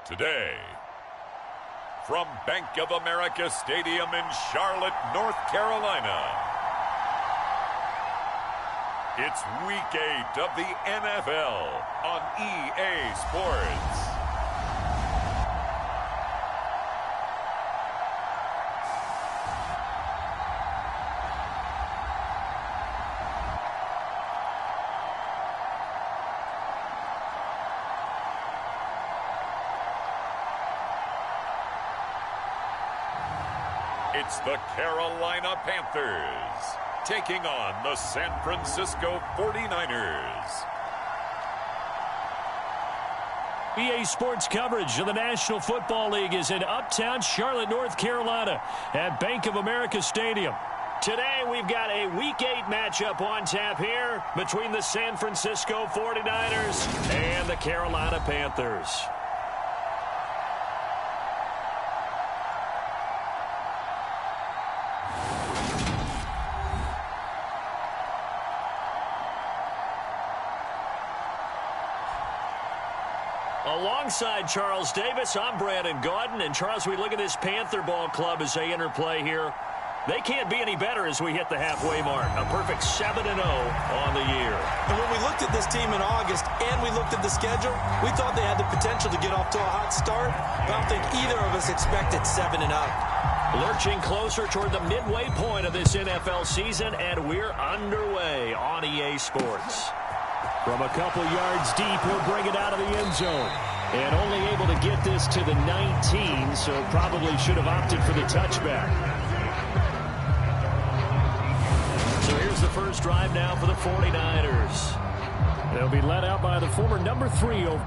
Today, from Bank of America Stadium in Charlotte, North Carolina, it's Week 8 of the NFL on EA Sports. It's the Carolina Panthers taking on the San Francisco 49ers. EA Sports coverage of the National Football League is in uptown Charlotte, North Carolina at Bank of America Stadium. Today we've got a Week 8 matchup on tap here between the San Francisco 49ers and the Carolina Panthers. Alongside Charles Davis, I'm Brandon Gaudin. And Charles, we look at this Panther ball club as they interplay here. They can't be any better as we hit the halfway mark. A perfect 7-0 on the year. And when we looked at this team in August and we looked at the schedule, we thought they had the potential to get off to a hot start. But I don't think either of us expected 7-0. Lurching closer toward the midway point of this NFL season, and we're underway on EA Sports. From a couple yards deep, he'll bring it out of the end zone. And only able to get this to the 19, so probably should have opted for the touchback. So here's the first drive now for the 49ers. They'll be led out by the former number 3 over.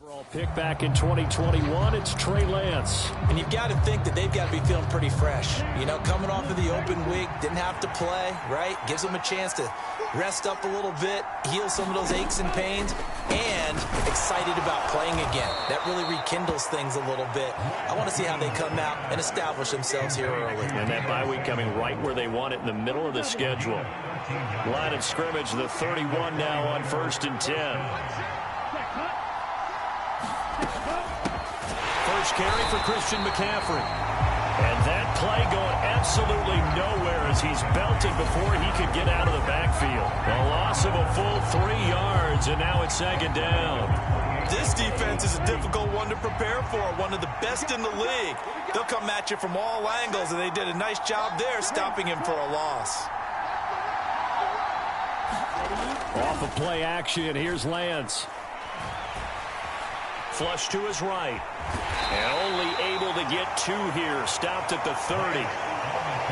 Overall pick back in 2021, it's Trey Lance. And you've got to think that they've got to be feeling pretty fresh. You know, coming off of the open week, didn't have to play, right? Gives them a chance to rest up a little bit, heal some of those aches and pains, and excited about playing again. That really rekindles things a little bit. I want to see how they come out and establish themselves here early. And that bye week coming right where they want it, in the middle of the schedule. Line of scrimmage, the 31 now on 1st and 10. First carry for Christian McCaffrey. And that play going absolutely nowhere as he's belted before he could get out of the backfield. A loss of a full 3 yards, and now it's 2nd down. This defense is a difficult one to prepare for, one of the best in the league. They'll come at you from all angles, and they did a nice job there stopping him for a loss. Off of play action, here's Lance. Flush to his right. And only able to get 2 here. Stopped at the 30.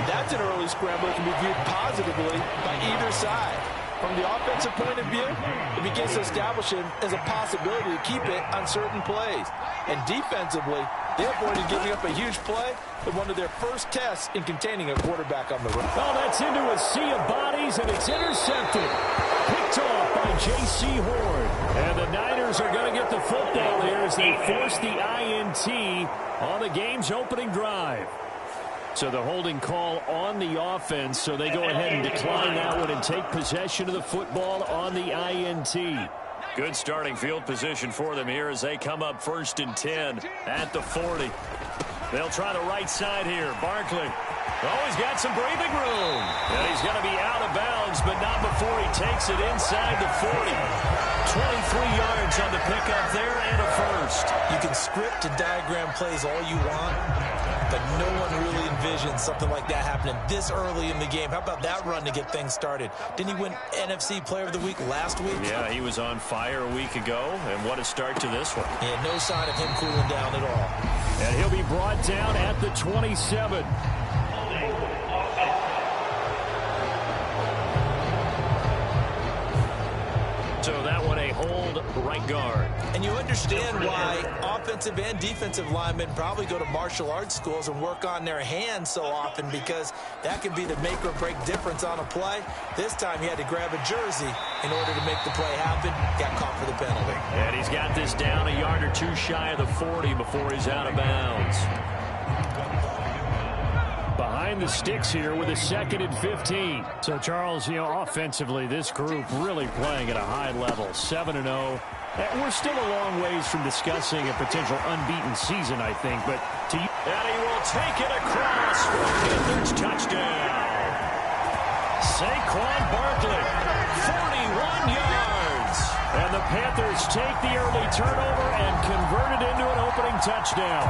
That's an early scramble that can be viewed positively by either side. From the offensive point of view, it begins to establish him as a possibility to keep it on certain plays. And defensively, they avoided giving up a huge play with one of their first tests in containing a quarterback on the run. Oh, that's into a sea of bodies, and it's intercepted. Picked off by J.C. Horn. And the Niners are going to get the football here as they force the INT on the game's opening drive. So the holding call on the offense, so they go ahead and decline that one and take possession of the football on the INT. Good starting field position for them here as they come up 1st and 10 at the 40. They'll try the right side here. Barkley. Oh, he's got some breathing room. And he's going to be out of bounds, but not before he takes it inside the 40. 23 yards on the pickup there and a first. You can script and diagram plays all you want, but no one really envisions something like that happening this early in the game. How about that run to get things started? Didn't he win NFC Player of the Week last week? Yeah, he was on fire a week ago, and what a start to this one. Yeah, no sign of him cooling down at all. And he'll be brought down at the 27. So that one a hold right guard. And you understand why offensive and defensive linemen probably go to martial arts schools and work on their hands so often, because that can be the make or break difference on a play. This time he had to grab a jersey in order to make the play happen. Got caught for the penalty. And he's got this down a yard or two shy of the 40 before he's out of bounds. Behind the sticks here with a 2nd and 15. So, Charles, offensively, this group really playing at a high level. 7-0. We're still a long ways from discussing a potential unbeaten season, I think. But to you, and he will take it across for a Panthers touchdown. Saquon Barkley, 41 yards. And the Panthers take the early turnover and convert it into an opening touchdown.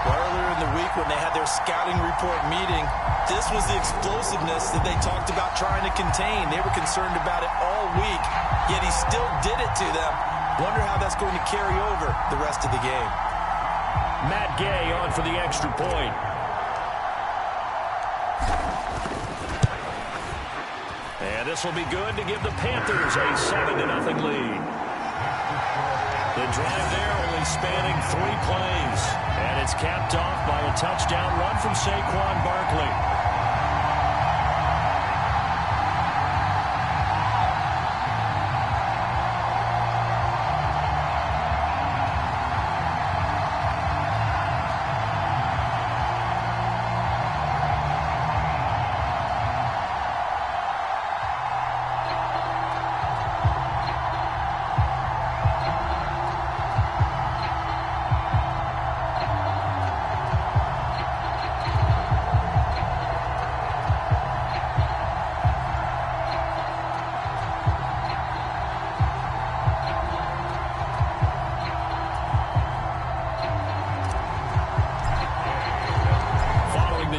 Earlier in the week when they had their scouting report meeting, this was the explosiveness that they talked about trying to contain. They were concerned about it all week, yet he still did it to them. Wonder how that's going to carry over the rest of the game. Matt Gay on for the extra point. And this will be good to give the Panthers a 7-0 lead. The drive there only spanning 3 plays. And it's capped off by a touchdown run from Saquon Barkley.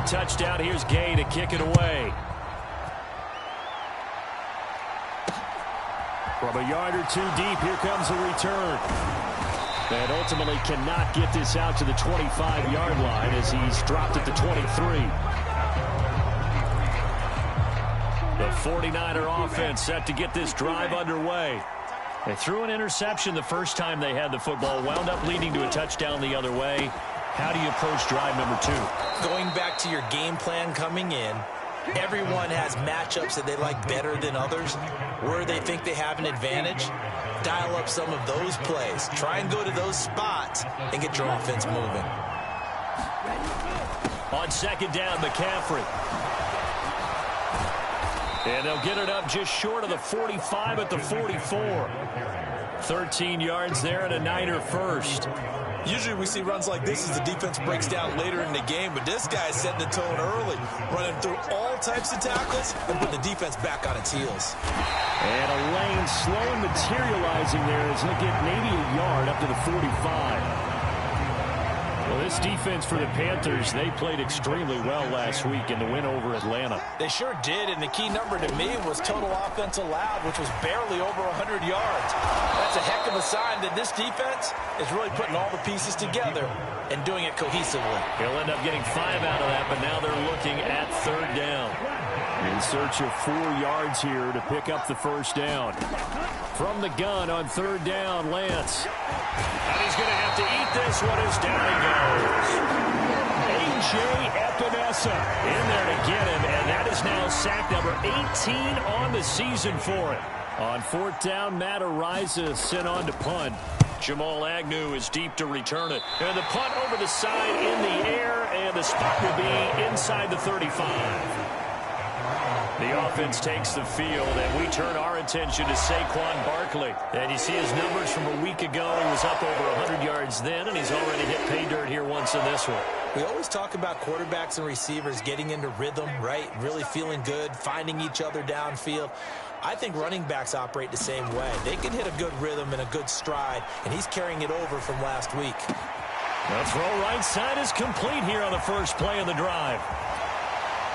Touchdown. Here's Gay to kick it away. From a yard or 2 deep, here comes the return. And ultimately cannot get this out to the 25-yard line as he's dropped at the 23. The 49er offense set to get this drive underway. They threw an interception the first time they had the football, wound up leading to a touchdown the other way. How do you approach drive number 2? Going back to your game plan coming in, everyone has matchups that they like better than others, where they think they have an advantage. Dial up some of those plays. Try and go to those spots and get your offense moving. On 2nd down, McCaffrey. And they'll get it up just short of the 45 at the 44. 13 yards there and a Niner first. Usually we see runs like this as the defense breaks down later in the game, but this guy's setting the tone early, running through all types of tackles and putting the defense back on its heels. And a lane slowly materializing there as he'll get maybe a yard up to the 45. Well, this defense for the Panthers, they played extremely well last week in the win over Atlanta. They sure did, and the key number to me was total offense allowed, which was barely over 100 yards. That's a heck of a sign that this defense is really putting all the pieces together and doing it cohesively. He'll end up getting 5 out of that, but now they're looking at 3rd down. In search of 4 yards here to pick up the first down. From the gun on 3rd down, Lance. And he's going to have to eat this one as down he goes. A.J. Epinesa in there to get him, and that is now sack number 18 on the season for it. On 4th down, Matt Araiza sent on to punt. Jamal Agnew is deep to return it. And the punt over the side in the air, and the spot will be inside the 35. The offense takes the field, and we turn our attention to Saquon Barkley. And you see his numbers from a week ago. He was up over 100 yards then, and he's already hit pay dirt here once in this one. We always talk about quarterbacks and receivers getting into rhythm, right? Really feeling good, finding each other downfield. I think running backs operate the same way. They can hit a good rhythm and a good stride, and he's carrying it over from last week. The throw right side is complete here on the first play of the drive.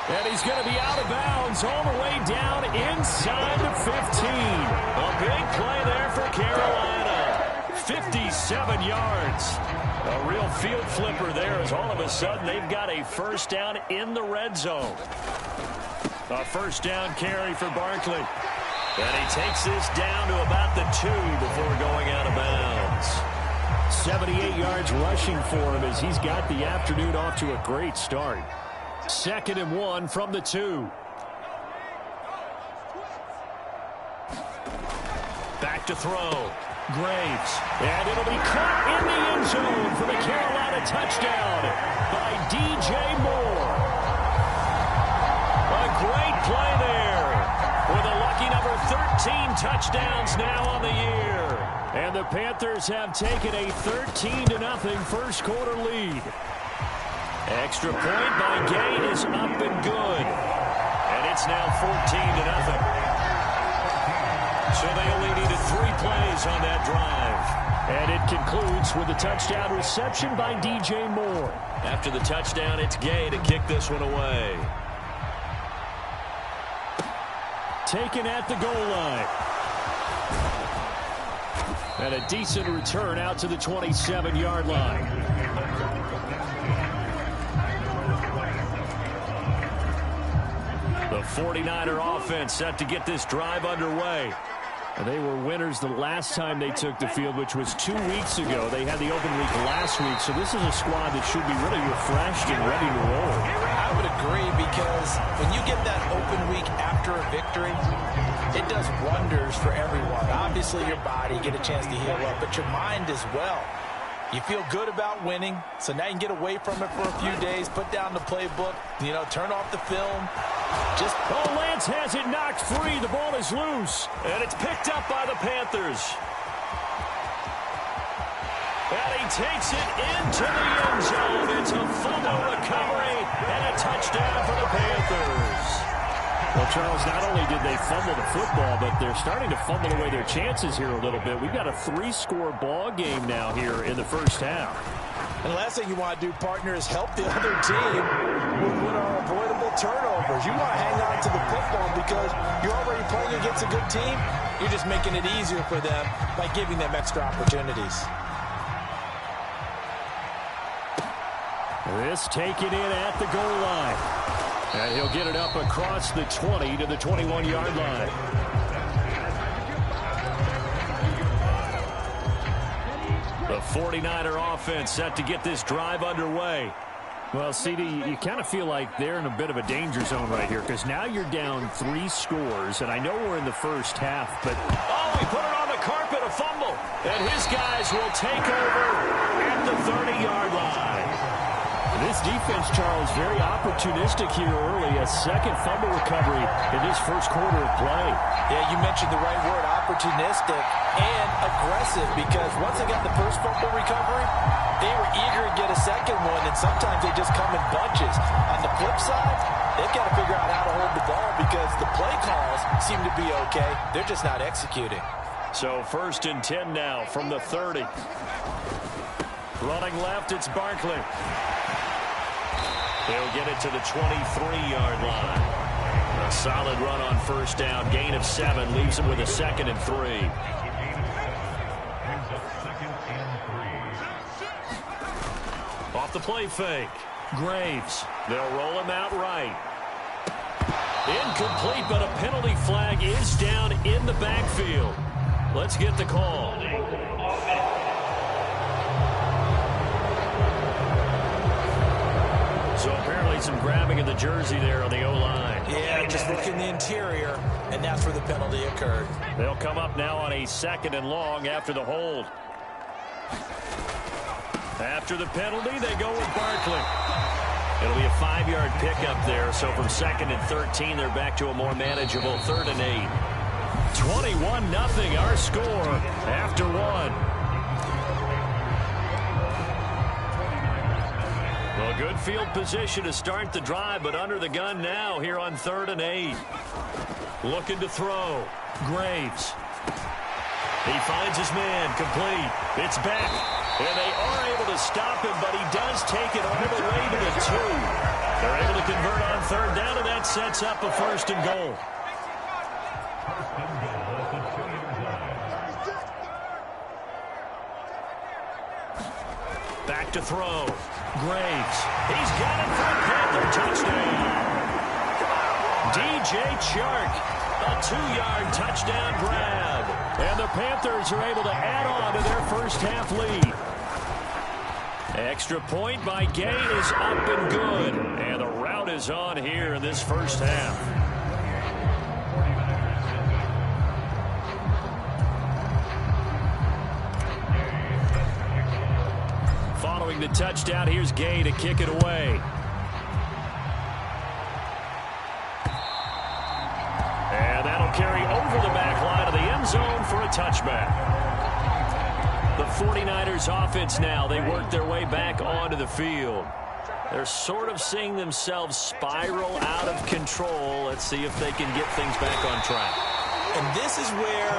And he's going to be out of bounds all the way down inside the 15. A big play there for Carolina. 57 yards. A real field flipper there as all of a sudden they've got a first down in the red zone. A first down carry for Barkley. And he takes this down to about the 2 before going out of bounds. 78 yards rushing for him as he's got the afternoon off to a great start. 2nd and 1 from the 2. Back to throw. Graves. And it'll be caught in the end zone for the Carolina touchdown by DJ Moore. A great play there with a lucky number 13 touchdowns now on the year. And the Panthers have taken a 13-0 first quarter lead. Extra point by Gay is up and good. And it's now 14-0. So they only needed 3 plays on that drive. And it concludes with a touchdown reception by DJ Moore. After the touchdown, it's Gay to kick this one away. Taken at the goal line. And a decent return out to the 27-yard line. The 49er offense set to get this drive underway. And they were winners the last time they took the field, which was 2 weeks ago. They had the open week last week, so this is a squad that should be really refreshed and ready to roll. I would agree, because when you get that open week after a victory, it does wonders for everyone. Obviously, your body, get a chance to heal up, but your mind as well. You feel good about winning, so now you can get away from it for a few days, put down the playbook, turn off the film. Lance has it knocked free. The ball is loose, and it's picked up by the Panthers. And he takes it into the end zone. It's a fumble recovery and a touchdown for the Panthers. Well, Charles, not only did they fumble the football, but they're starting to fumble away their chances here a little bit. We've got a 3-score ball game now here in the first half. And the last thing you want to do, partner, is help the other team with what are avoidable turnovers. You want to hang on to the football because you're already playing against a good team. You're just making it easier for them by giving them extra opportunities. This taken in at the goal line. And he'll get it up across the 20 to the 21-yard line. The 49er offense set to get this drive underway. Well, CD, you kind of feel like they're in a bit of a danger zone right here, because now you're down 3 scores, and I know we're in the first half, but... Oh, he put it on the carpet, a fumble. And his guys will take over at the 30-yard line. This defense, Charles, very opportunistic here early. A second fumble recovery in this first quarter of play. Yeah, you mentioned the right word, opportunistic and aggressive, because once they got the first fumble recovery, they were eager to get a second one, and sometimes they just come in bunches. On the flip side, they've got to figure out how to hold the ball because the play calls seem to be okay. They're just not executing. So 1st and 10 now from the 30. Running left, it's Barkley. They'll get it to the 23-yard line. A solid run on first down. Gain of 7 leaves them with a 2nd and 3. Off the play fake. Graves. They'll roll him out right. Incomplete, but a penalty flag is down in the backfield. Let's get the call. So apparently some grabbing of the jersey there on the O-line. Yeah, just look in the interior, and that's where the penalty occurred. They'll come up now on a 2nd and long after the hold. After the penalty, they go with Barkley. It'll be a 5-yard pickup there, so from 2nd and 13, they're back to a more manageable 3rd and 8. 21-0 our score after 1. Well, good field position to start the drive, but under the gun now here on 3rd and 8. Looking to throw. Graves. He finds his man, complete. It's back. And they are able to stop him, but he does take it all the way to the 2. They're able to convert on 3rd down, and that sets up a 1st and goal. Back to throw. Graves. He's got it for a Panther touchdown. DJ Chark. A 2-yard touchdown grab. And the Panthers are able to add on to their first half lead. Extra point by Gay is up and good. And the route is on here in this first half. Following the touchdown, here's Gay to kick it away. And that'll carry over the back line of the end zone for a touchback. The 49ers offense now, they work their way back onto the field. They're sort of seeing themselves spiral out of control. Let's see if they can get things back on track. And this is where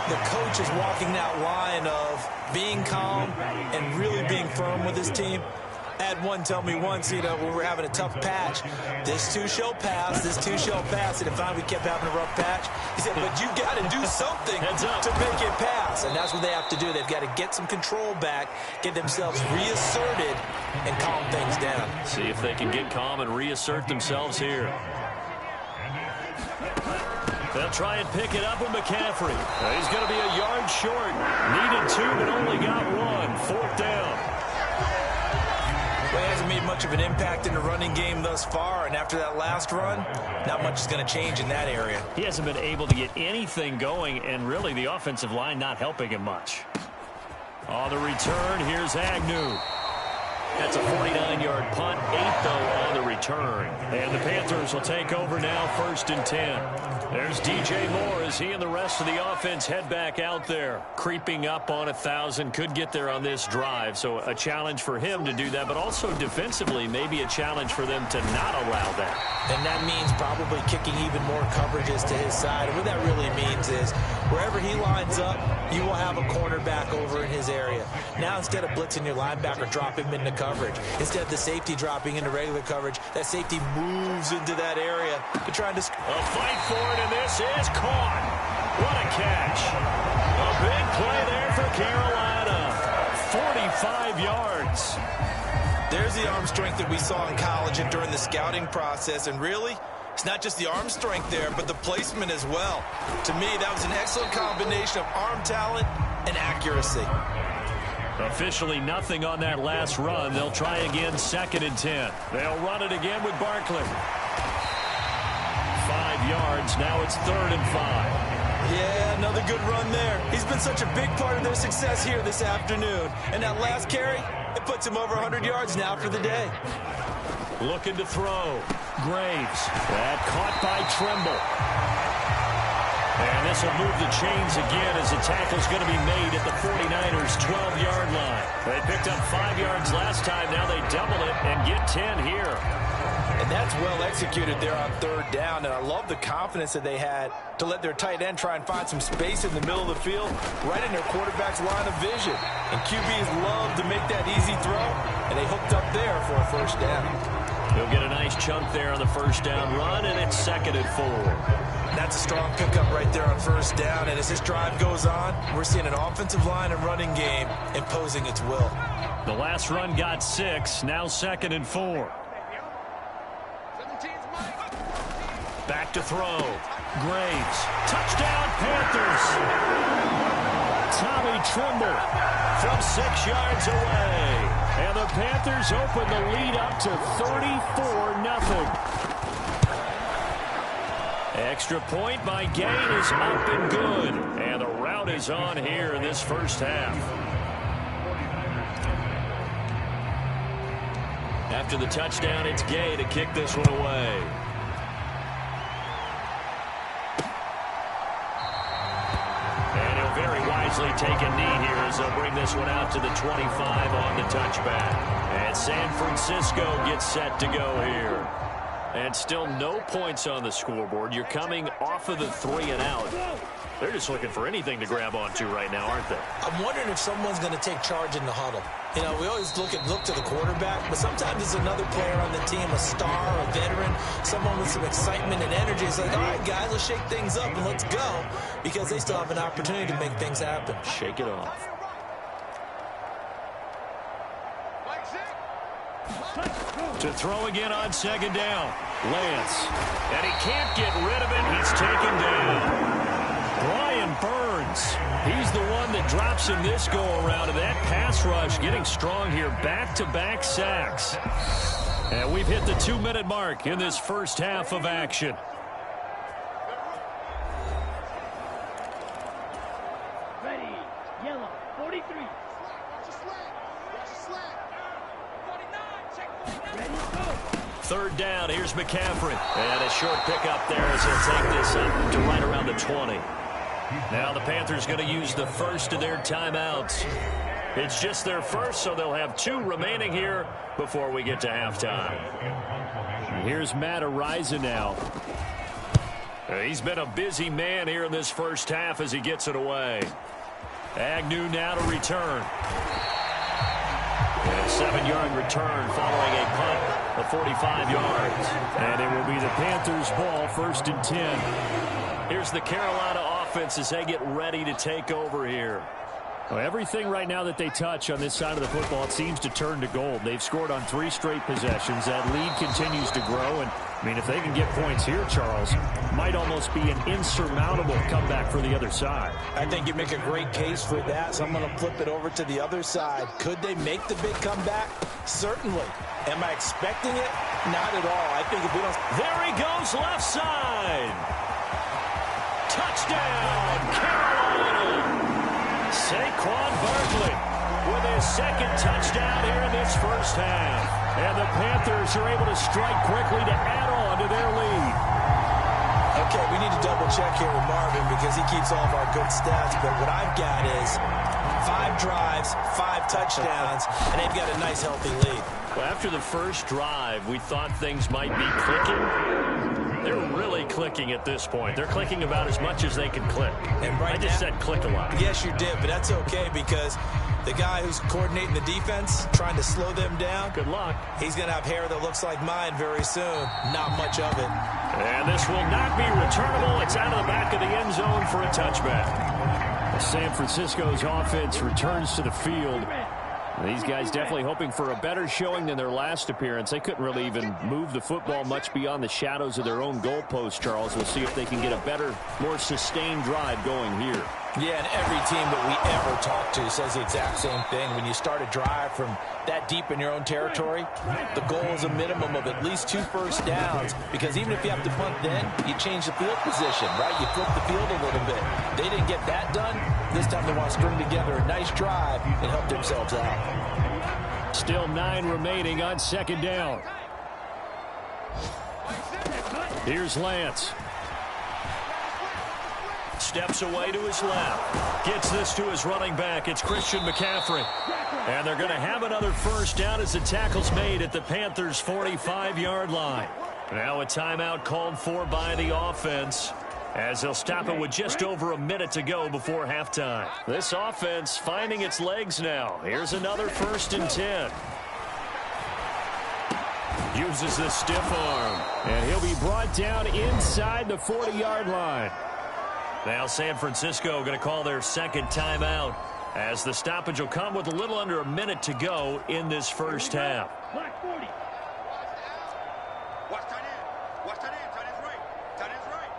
the coach is walking that line of being calm and really being firm with his team. I had one tell me once, when we were having a tough patch, this too shall pass, this too shall pass. And if we kept having a rough patch, he said, but you got to do something to make it pass. And that's what they have to do. They've got to get some control back, get themselves reasserted, and calm things down. See if they can get calm and reassert themselves here. They'll try and pick it up with McCaffrey. He's going to be a yard short. Needed 2, but only got 1. 4th down. Well, he hasn't made much of an impact in the running game thus far, and after that last run, not much is going to change in that area. He hasn't been able to get anything going, and really the offensive line not helping him much. On the return, here's Agnew. That's a 49-yard punt, 8 though on the return. And the Panthers will take over now, 1st and 10. There's DJ Moore as he and the rest of the offense head back out there. Creeping up on 1,000, could get there on this drive. So a challenge for him to do that, but also defensively maybe a challenge for them to not allow that. And that means probably kicking even more coverages to his side. And what that really means is wherever he lines up, you will have a cornerback over in his area. Now instead of blitzing your linebacker, drop him into coverage. Instead of the safety dropping into regular coverage, that safety moves into that area to try and a fight for it, and this is caught. What a catch. A big play there for Carolina. 45 yards. There's the arm strength that we saw in college and during the scouting process. And really, it's not just the arm strength there, but the placement as well. To me, that was an excellent combination of arm talent and accuracy. Officially nothing on that last run. They'll try again, 2nd and 10. They'll run it again with Barkley. 5 yards. Now it's 3rd and 5. Yeah, another good run there. He's been such a big part of their success here this afternoon. And that last carry, it puts him over 100 yards now for the day. Looking to throw. Graves. That caught by Trimble. And this will move the chains again as the tackle's going to be made at the 49ers' 12-yard line. They picked up 5 yards last time. Now they double it and get 10 here. And that's well executed there on 3rd down. And I love the confidence that they had to let their tight end try and find some space in the middle of the field, right in their quarterback's line of vision. And QBs love to make that easy throw, and they hooked up there for a 1st down. He'll get a nice chunk there on the 1st down run, and it's 2nd and 4. That's a strong pickup right there on 1st down. And as this drive goes on, we're seeing an offensive line and running game imposing its will. The last run got 6. Now 2nd and 4. Back to throw. Graves. Touchdown, Panthers. Tommy Trimble from 6 yards away. And the Panthers open the lead up to 34-0. Extra point by Gain is up and good. And the route is on here in this first half. After the touchdown, it's Gay to kick this one away. And he'll very wisely take a knee here as they'll bring this one out to the 25 on the touchback. And San Francisco gets set to go here. And still no points on the scoreboard. You're coming off of the 3 and out. They're just looking for anything to grab onto right now, aren't they? I'm wondering if someone's going to take charge in the huddle. You know, we always look to the quarterback, but sometimes there's another player on the team, a star, a veteran, someone with some excitement and energy. It's like, all right, guys, let's shake things up and let's go, because they still have an opportunity to make things happen. Shake it off. To throw again on second down. Lance. And he can't get rid of it. He's taken down. Brian Burns. He's the one that drops him this go-around. And that pass rush getting strong here. Back-to-back sacks. And we've hit the 2-minute mark in this first half of action. Ready. Yellow. 43. Third down, here's McCaffrey. And a short pickup there as he'll take this up to right around the 20. Now the Panthers going to use the first of their timeouts. It's just their first, so they'll have 2 remaining here before we get to halftime. Here's Matt Araiza now. He's been a busy man here in this first half as he gets it away. Agnew now to return. And a 7-yard return following a punt of 45 yards. And it will be the Panthers' ball, 1st and 10. Here's the Carolina offense as they get ready to take over here. Well, everything right now that they touch on this side of the football, it seems to turn to gold. They've scored on 3 straight possessions. That lead continues to grow. And, I mean, if they can get points here, Charles, might almost be an insurmountable comeback for the other side. I think you make a great case for that, so I'm going to flip it over to the other side. Could they make the big comeback? Certainly. Am I expecting it? Not at all. I think if we don't... There he goes, left side. Touchdown, Carolina. Saquon Barkley with his 2nd touchdown here in this first half. And the Panthers are able to strike quickly to add on to their lead. Okay, we need to double check here with Marvin because he keeps all of our good stats. But what I've got is 5 drives, 5 touchdowns, and they've got a nice, healthy lead. Well, after the first drive, we thought things might be clicking. They're really clicking at this point. They're clicking about as much as they can click. And right I just said click a lot. Yes, you did, but that's okay because the guy who's coordinating the defense, trying to slow them down, good luck. He's going to have hair that looks like mine very soon. Not much of it. And this will not be returnable. It's out of the back of the end zone for a touchback. San Francisco's offense returns to the field. These guys definitely hoping for a better showing than their last appearance. They couldn't really even move the football much beyond the shadows of their own goalpost, Charles. We'll see if they can get a better, more sustained drive going here. Yeah, and every team that we ever talk to says the exact same thing. When you start a drive from that deep in your own territory, the goal is a minimum of at least 2 first downs, because even if you have to punt then, you change the field position, right? You flip the field a little bit. They didn't get that done. This time they want to string together a nice drive and help themselves out. Still 9 remaining on 2nd down. Here's Lance. Steps away to his left. Gets this to his running back. It's Christian McCaffrey. And they're going to have another first down as the tackle's made at the Panthers' 45-yard line. Now a timeout called for by the offense, as they'll stop it with just over a minute to go before halftime. This offense finding its legs now. Here's another 1st and 10. Uses the stiff arm. And he'll be brought down inside the 40-yard line. Now San Francisco going to call their 2nd timeout, as the stoppage will come with a little under a minute to go in this first half. Black 40. Watch tight end. Watch tight end. Tight end's right. Tight end's right.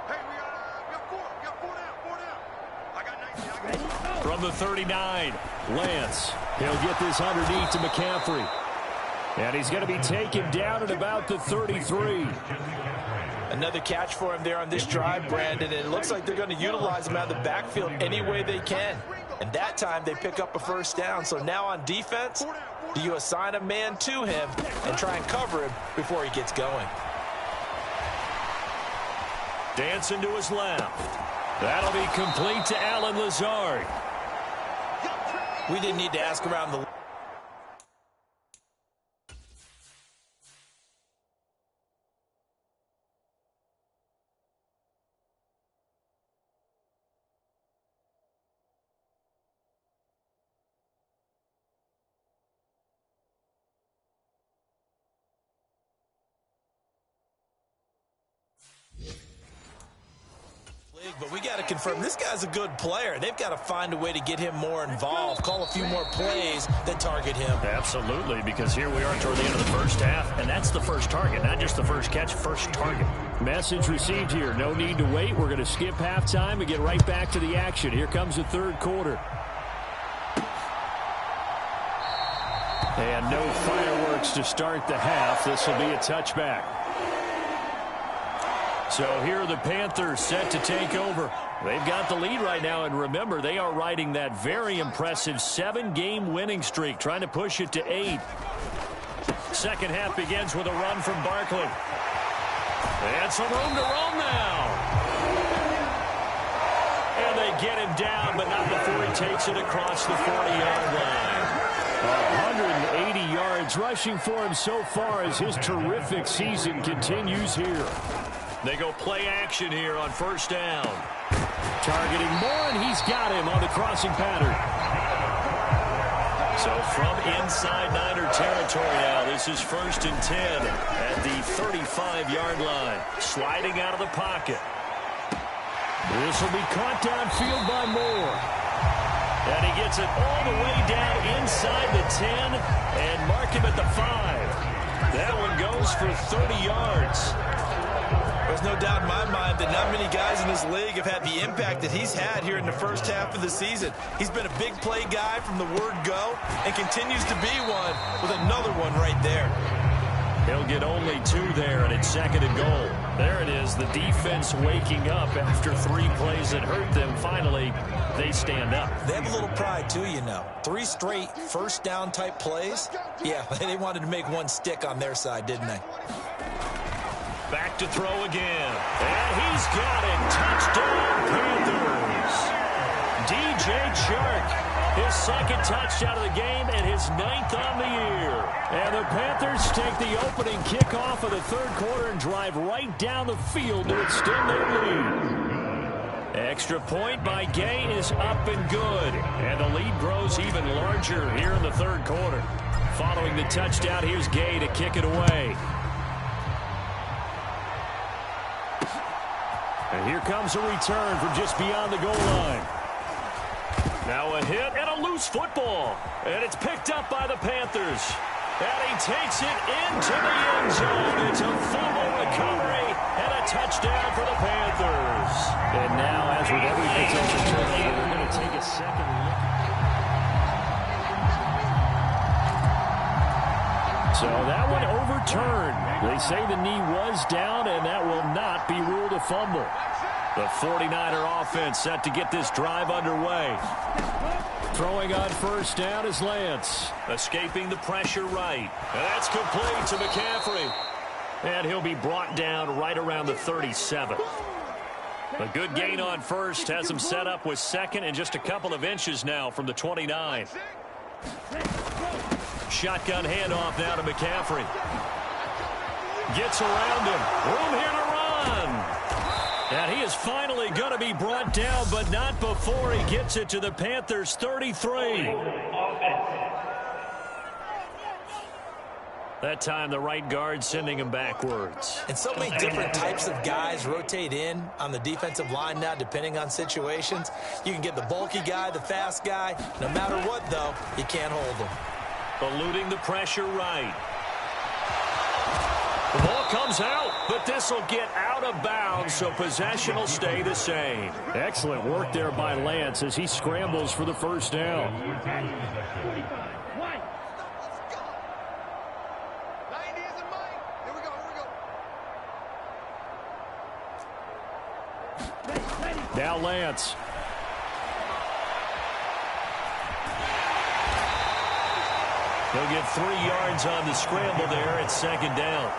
Hey, we got 4 down. 4 down. I got 19. From the 39, Lance. He'll get this underneath to McCaffrey. And he's going to be taken down at about the 33. Another catch for him there on this drive, Brandon, and it looks like they're going to utilize him out of the backfield any way they can. And that time they pick up a first down. So now on defense, do you assign a man to him and try and cover him before he gets going? Dancing to his left. That'll be complete to Allen Lazard. We didn't need to ask around the but we got to confirm this guy's a good player. They've got to find a way to get him more involved, call a few more plays that target him. Absolutely, because here we are toward the end of the first half, and that's the first target, not just the first catch, first target. Message received here. No need to wait. We're going to skip halftime and get right back to the action. Here comes the third quarter. And no fireworks to start the half. This will be a touchback. So here are the Panthers set to take over. They've got the lead right now, and remember, they are riding that very impressive 7-game winning streak, trying to push it to 8. Second half begins with a run from Barkley. And some room to roam now. And they get him down, but not before he takes it across the 40-yard line. 180 yards rushing for him so far as his terrific season continues here. They go play action here on first down. Targeting Moore, and he's got him on the crossing pattern. So from inside Niner territory now, this is 1st and 10 at the 35-yard line. Sliding out of the pocket. This will be caught downfield by Moore. And he gets it all the way down inside the 10 and mark him at the 5. That one goes for 30 yards. There's no doubt in my mind that not many guys in this league have had the impact that he's had here in the first half of the season. He's been a big play guy from the word go and continues to be one with another one right there. He'll get only 2 there, and it's 2nd and goal. There it is, the defense waking up after 3 plays that hurt them. Finally, they stand up. They have a little pride, too, you know. 3 straight first down type plays. Yeah, they wanted to make one stick on their side, didn't they? Back to throw again. And he's got it. Touchdown, Panthers. DJ Chark, his 2nd touchdown of the game and his 9th on the year. And the Panthers take the opening kickoff of the 3rd quarter and drive right down the field to extend their lead. Extra point by Gay is up and good. And the lead grows even larger here in the 3rd quarter. Following the touchdown, here's Gay to kick it away. And here comes a return from just beyond the goal line. Now a hit and a loose football. And it's picked up by the Panthers. And he takes it into the end zone. It's a fumble recovery and a touchdown for the Panthers. And now, as with every potential turnover, they're going to take a second look. So that one overturned. They say the knee was down, and that will not be ruled a fumble. The 49er offense set to get this drive underway. Throwing on first down is Lance. Escaping the pressure right. And that's complete to McCaffrey. And he'll be brought down right around the 37. A good gain on first has him set up with 2nd and just a couple of inches now from the 29. Shotgun handoff now to McCaffrey. Gets around him. Room here to run. And he is finally going to be brought down, but not before he gets it to the Panthers' 33. That time, the right guard sending him backwards. And so many different types of guys rotate in on the defensive line now, depending on situations. You can get the bulky guy, the fast guy. No matter what, though, you can't hold them. Eluding the pressure right. The ball comes out, but this will get out of bounds, so possession will stay the same. Excellent work there by Lance as he scrambles for the first down. Now Lance. He'll get 3 yards on the scramble there. It's second down.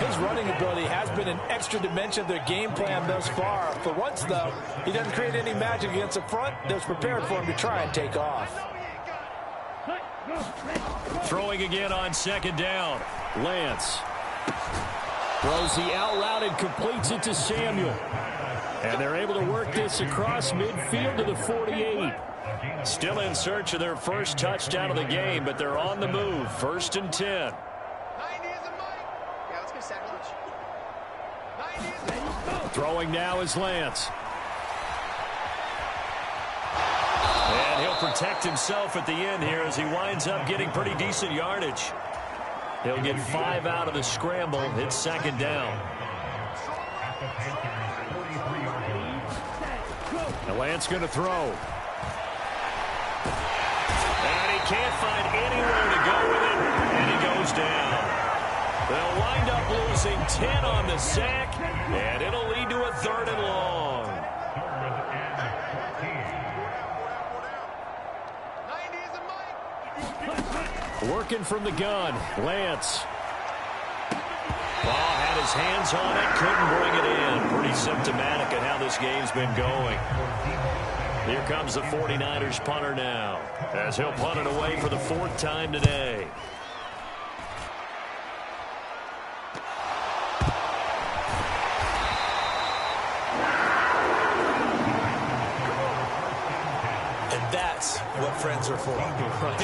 His running ability has been an extra dimension of their game plan thus far. For once, though, he doesn't create any magic against the front that's prepared for him to try and take off. Throwing again on second down. Lance throws the out route and completes it to Samuel. And they're able to work this across midfield to the 48. Still in search of their first touchdown of the game, but they're on the move. 1st and 10. Throwing now is Lance. And he'll protect himself at the end here as he winds up getting pretty decent yardage. He'll get 5 out of the scramble. It's second down. And Lance going to throw. And he can't find anywhere to go with it, and he goes down. They'll wind up losing 10 on the sack, and it'll lead to a 3rd and long. Working from the gun, Lance. Ball had his hands on it, couldn't bring it in. Pretty symptomatic of how this game's been going. Here comes the 49ers punter now, as he'll punt it away for the 4th time today. That's what friends are for. Right.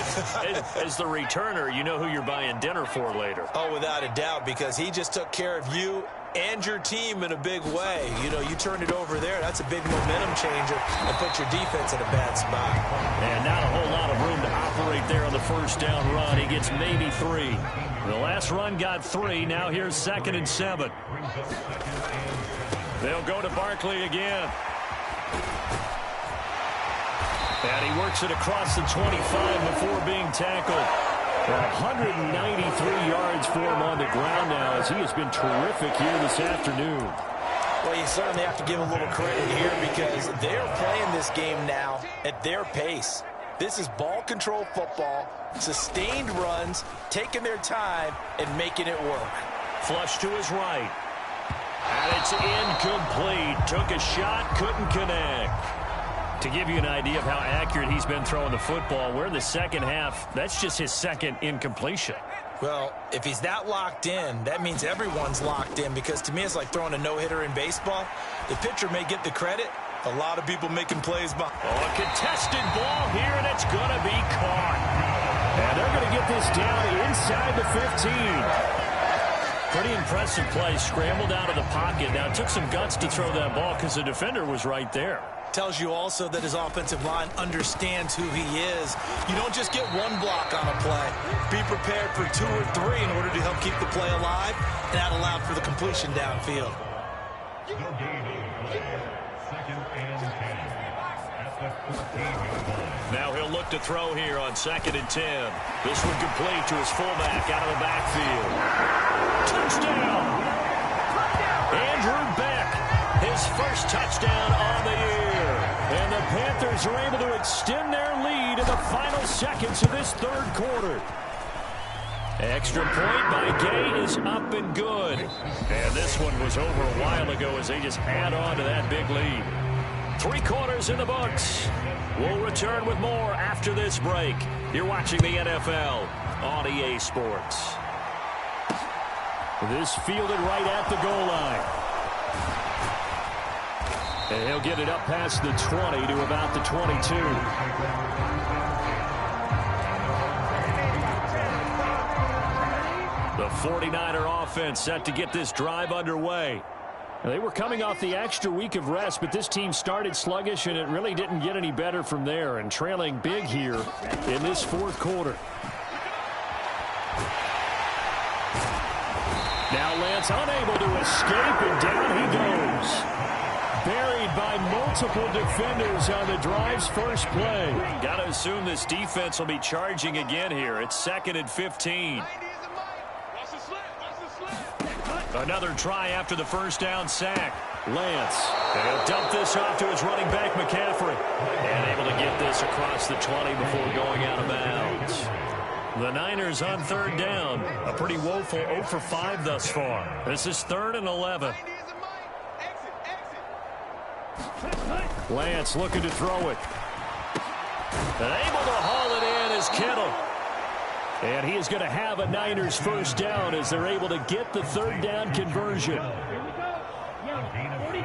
As the returner, you know who you're buying dinner for later. Oh, without a doubt, because he just took care of you and your team in a big way. You know, you turn it over there, that's a big momentum changer and put your defense in a bad spot. And not a whole lot of room to operate there on the first down run. He gets maybe 3. The last run got 3. Now here's 2nd and 7. They'll go to Barkley again. And he works it across the 25 before being tackled. 193 yards for him on the ground now, as he has been terrific here this afternoon. Well, you certainly have to give a little credit here because they're playing this game now at their pace. This is ball control football, sustained runs, taking their time and making it work. Flush to his right. And it's incomplete. Took a shot, couldn't connect. To give you an idea of how accurate he's been throwing the football, we're in the second half. That's just his 2nd incompletion. Well, if he's that locked in, that means everyone's locked in, because to me it's like throwing a no-hitter in baseball. The pitcher may get the credit. A lot of people making plays behind. Oh, a contested ball here, and it's going to be caught. And they're going to get this down inside the 15. Pretty impressive play. Scrambled out of the pocket. Now, it took some guts to throw that ball because the defender was right there. Tells you also that his offensive line understands who he is. You don't just get one block on a play. Be prepared for 2 or 3 in order to help keep the play alive, and that allowed for the completion downfield. Now he'll look to throw here on 2nd and 10. This one complete to his fullback out of the backfield. Touchdown! Andrew Beck, his first touchdown on the year. And the Panthers are able to extend their lead in the final seconds of this 3rd quarter. Extra point by Gay is up and good. And this one was over a while ago as they just add on to that big lead. 3 quarters in the books. We'll return with more after this break. You're watching the NFL on EA Sports. This fielded right at the goal line. And he'll get it up past the 20 to about the 22. The 49er offense set to get this drive underway. They were coming off the extra week of rest, but this team started sluggish, and it really didn't get any better from there, and trailing big here in this 4th quarter. Now Lance unable to escape, and down he goes. Buried by multiple defenders on the drive's first play. Got to assume this defense will be charging again here. It's 2nd and 15. Another try after the first down sack. Lance. And he'll dump this off to his running back, McCaffrey. And able to get this across the 20 before going out of bounds. The Niners on third down. A pretty woeful 0 for 5 thus far. This is 3rd and 11. Lance looking to throw it. And able to haul it in is Kittle. And he is going to have a Niners first down as they're able to get the 3rd down conversion. Here we go. Yellow, 43.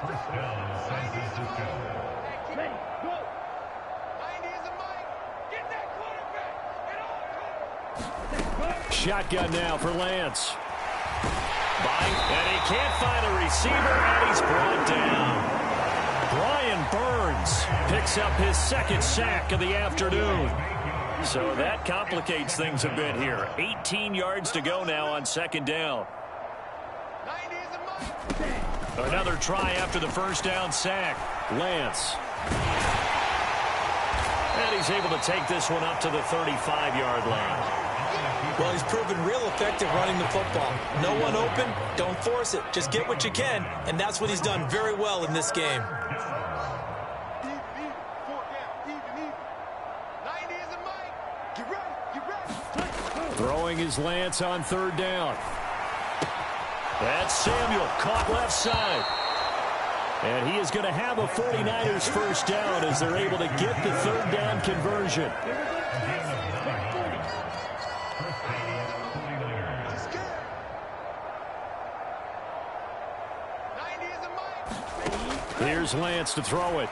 First down, San Francisco. Ready, go. 90 is a mic. Get that quarterback. Shotgun now for Lance. And he can't find a receiver, and he's brought down. Brian Burns picks up his 2nd sack of the afternoon. So that complicates things a bit here. 18 yards to go now on 2nd down. 90 is a mic. Another try after the first down sack. Lance. And he's able to take this one up to the 35-yard line. Well, he's proven real effective running the football. No one open, don't force it. Just get what you can, and that's what he's done very well in this game. Even. 4 down. Even. 90 is a mic. Get ready. Get ready. Throwing his Lance on 3rd down. That's Samuel caught left side. And he is going to have a 49ers first down as they're able to get the 3rd down conversion. Here's Lance to throw it.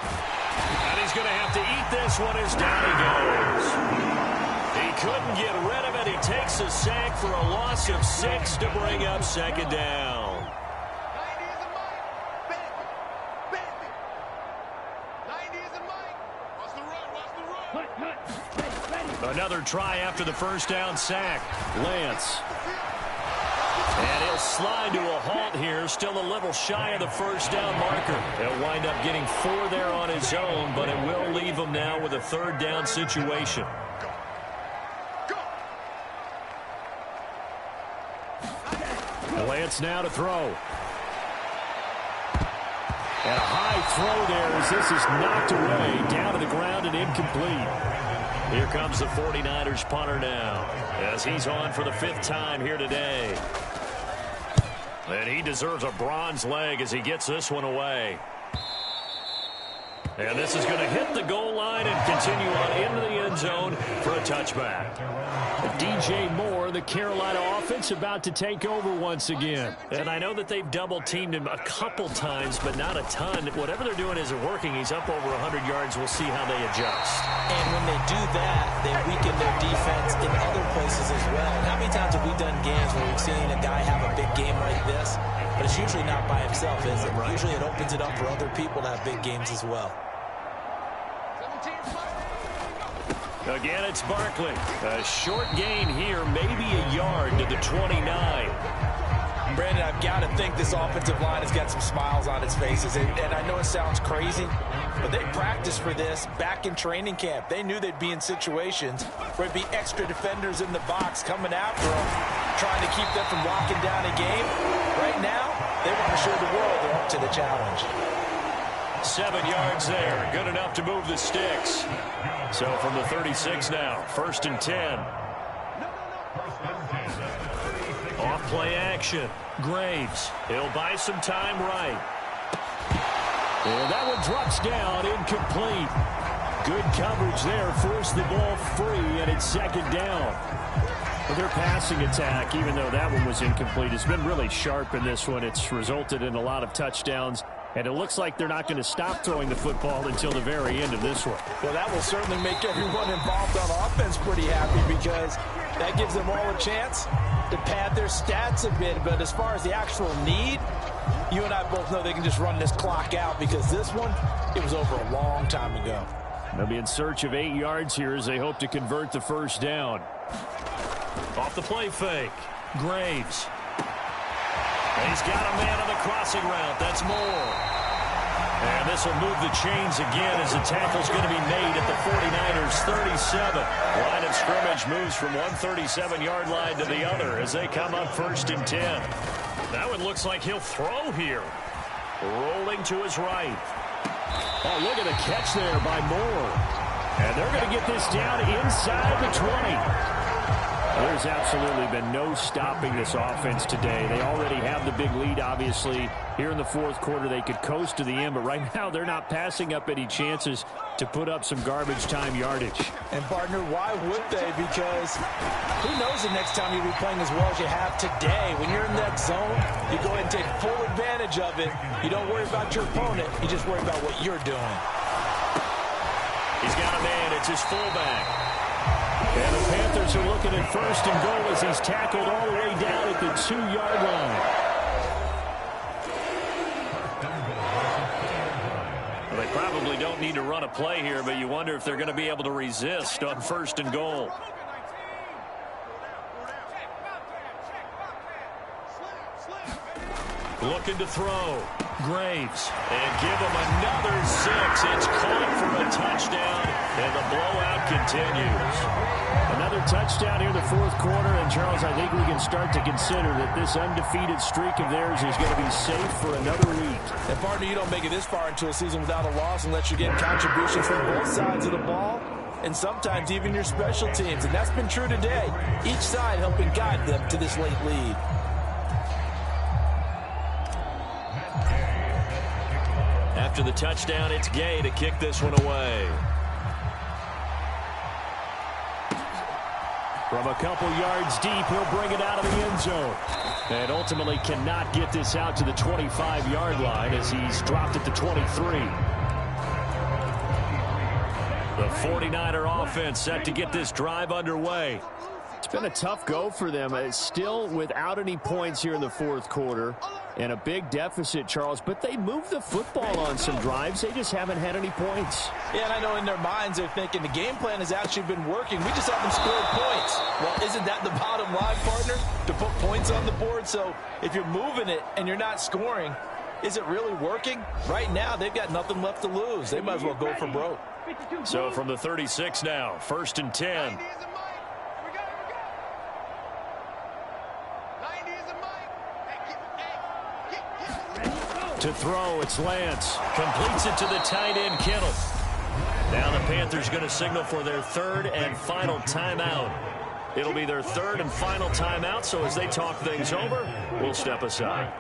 And he's going to have to eat this one as down he goes. He couldn't get rid of it. He takes a sack for a loss of 6 to bring up 2nd down. 90 is a mic. Bend it. 90 is a mic. Watch the run. Cut. Ready. Another try after the first down sack. Lance. And he'll slide to a halt here, still a little shy of the first down marker. He'll wind up getting 4 there on his own, but it will leave him now with a 3rd down situation. Go. Lance now to throw. And a high throw there as this is knocked away, down to the ground and incomplete. Here comes the 49ers punter now, as he's on for the 5th time here today. And he deserves a bronze leg as he gets this one away. And this is going to hit the goal line and continue on into the end zone for a touchback. DJ Moore, the Carolina offense, about to take over once again. And I know that they've double-teamed him a couple times, but not a ton. Whatever they're doing isn't working. He's up over 100 yards. We'll see how they adjust. And when they do that, they weaken their defense in other places as well. And how many times have we done games where we've seen a guy have a big game like this? But it's usually not by himself, is it? Right. Usually it opens it up for other people to have big games as well. Again, it's Barkley. A short gain here, maybe a yard to the 29. Brandon, I've got to think this offensive line has got some smiles on its faces. And I know it sounds crazy, but they practiced for this back in training camp. They knew they'd be in situations where it'd be extra defenders in the box coming after them, trying to keep them from locking down a game. Right now, they want to show the world they're up to the challenge. 7 yards there. Good enough to move the sticks. So from the 36 now, 1st and 10. Off play action. Graves. He'll buy some time right. And that one drops down, incomplete. Good coverage there. Forced the ball free, and it's 2nd down. Well, their passing attack, even though that one was incomplete, has been really sharp in this one. It's resulted in a lot of touchdowns. And it looks like they're not going to stop throwing the football until the very end of this one. Well, that will certainly make everyone involved on offense pretty happy because that gives them all a chance to pad their stats a bit. But as far as the actual need, you and I both know they can just run this clock out because this one, it was over a long time ago. They'll be in search of 8 yards here as they hope to convert the first down. Off the play fake. Graves. And he's got a man on the crossing route. That's Moore. And this will move the chains again as the tackle's going to be made at the 49ers' 37. Line of scrimmage moves from one 37-yard line to the other as they come up 1st and 10. That one looks like he'll throw here. Rolling to his right. Oh, look at the catch there by Moore. And they're going to get this down inside the 20. There's absolutely been no stopping this offense today. They already have the big lead, obviously. Here in the fourth quarter, they could coast to the end, but right now they're not passing up any chances to put up some garbage time yardage. And, partner, why would they? Because who knows the next time you'll be playing as well as you have today. When you're in that zone, you go ahead and take full advantage of it. You don't worry about your opponent. You just worry about what you're doing. He's got a man. It's his fullback. And the Panthers are looking at first and goal as he's tackled all the way down at the 2-yard line. Well, they probably don't need to run a play here, but you wonder if they're going to be able to resist on first and goal. Looking to throw. Graves. And give him another 6. It's caught for a touchdown, and the blowout continues. Another touchdown here in the fourth quarter, and Charles, I think we can start to consider that this undefeated streak of theirs is going to be safe for another week. And, partner, you don't make it this far into a season without a loss unless you're getting contributions from both sides of the ball, and sometimes even your special teams. And that's been true today. Each side helping guide them to this late lead. After the touchdown, it's Gay to kick this one away. From a couple yards deep, he'll bring it out of the end zone. And ultimately cannot get this out to the 25-yard line as he's dropped at the 23. The 49er offense set to get this drive underway. It's been a tough go for them. It's still without any points here in the fourth quarter. And a big deficit, Charles, but they moved the football on some drives. They just haven't had any points. Yeah, and I know in their minds they're thinking the game plan has actually been working. We just haven't scored points. Well, isn't that the bottom line, partner? To put points on the board? So if you're moving it and you're not scoring, is it really working? Right now, they've got nothing left to lose. They might as well go for broke. So from the 36 now, 1st and 10. To throw, it's Lance. Completes it to the tight end, Kittle. Now the Panthers going to signal for their third and final timeout. It'll be their third and final timeout, so as they talk things over, we'll step aside.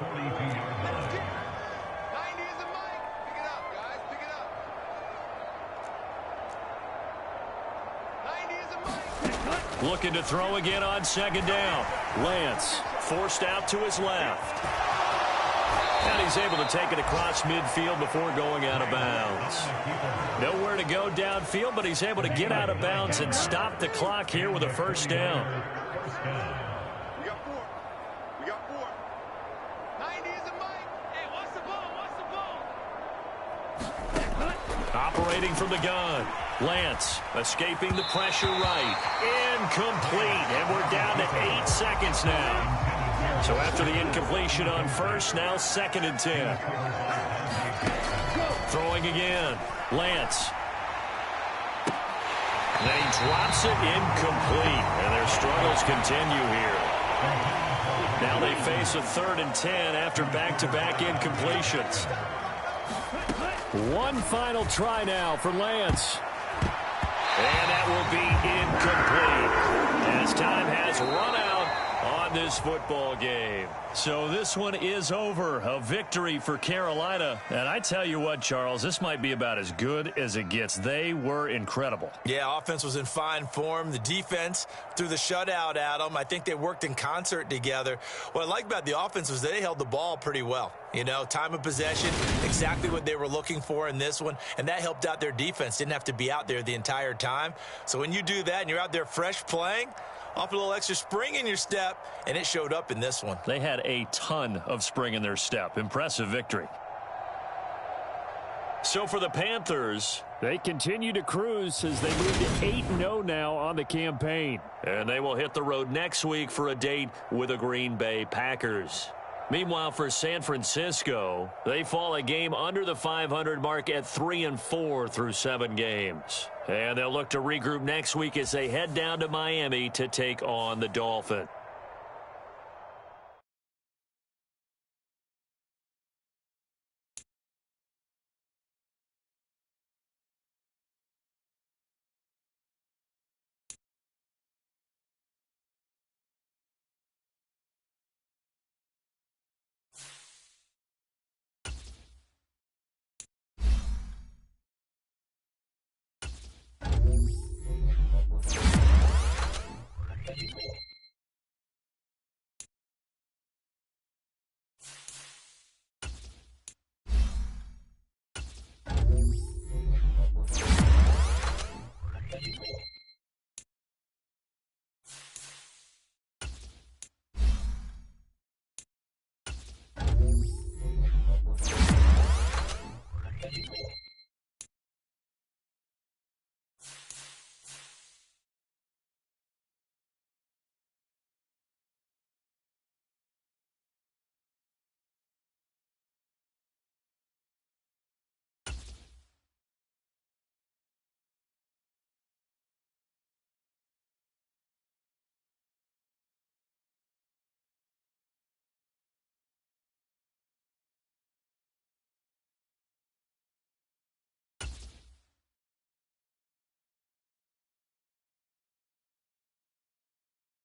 Looking to throw again on second down. Lance forced out to his left. And he's able to take it across midfield before going out of bounds. Nowhere to go downfield, but he's able to get out of bounds and stop the clock here with a first down. We got 4. We got 4. 90 is a mic. Hey, what's the ball? Operating from the gun. Lance escaping the pressure right. Incomplete. And we're down to 8 seconds now. So after the incompletion on first, now 2nd and 10. Throwing again. Lance. Then he drops it incomplete. And their struggles continue here. Now they face a 3rd and 10 after back-to-back incompletions. One final try now for Lance. And that will be incomplete as time has run out on this football game. So this one is over. A victory for Carolina. And I tell you what, Charles, this might be about as good as it gets. They were incredible. Yeah, offense was in fine form. The defense threw the shutout at them. I think they worked in concert together. What I like about the offense was they held the ball pretty well. You know, time of possession, exactly what they were looking for in this one. And that helped out their defense. Didn't have to be out there the entire time. So when you do that and you're out there fresh playing, off a little extra spring in your step, and it showed up in this one. They had a ton of spring in their step. Impressive victory. So for the Panthers, they continue to cruise as they move to 8-0 now on the campaign. And they will hit the road next week for a date with the Green Bay Packers. Meanwhile, for San Francisco, they fall a game under the 500 mark at 3-4 through 7 games. And they'll look to regroup next week as they head down to Miami to take on the Dolphins.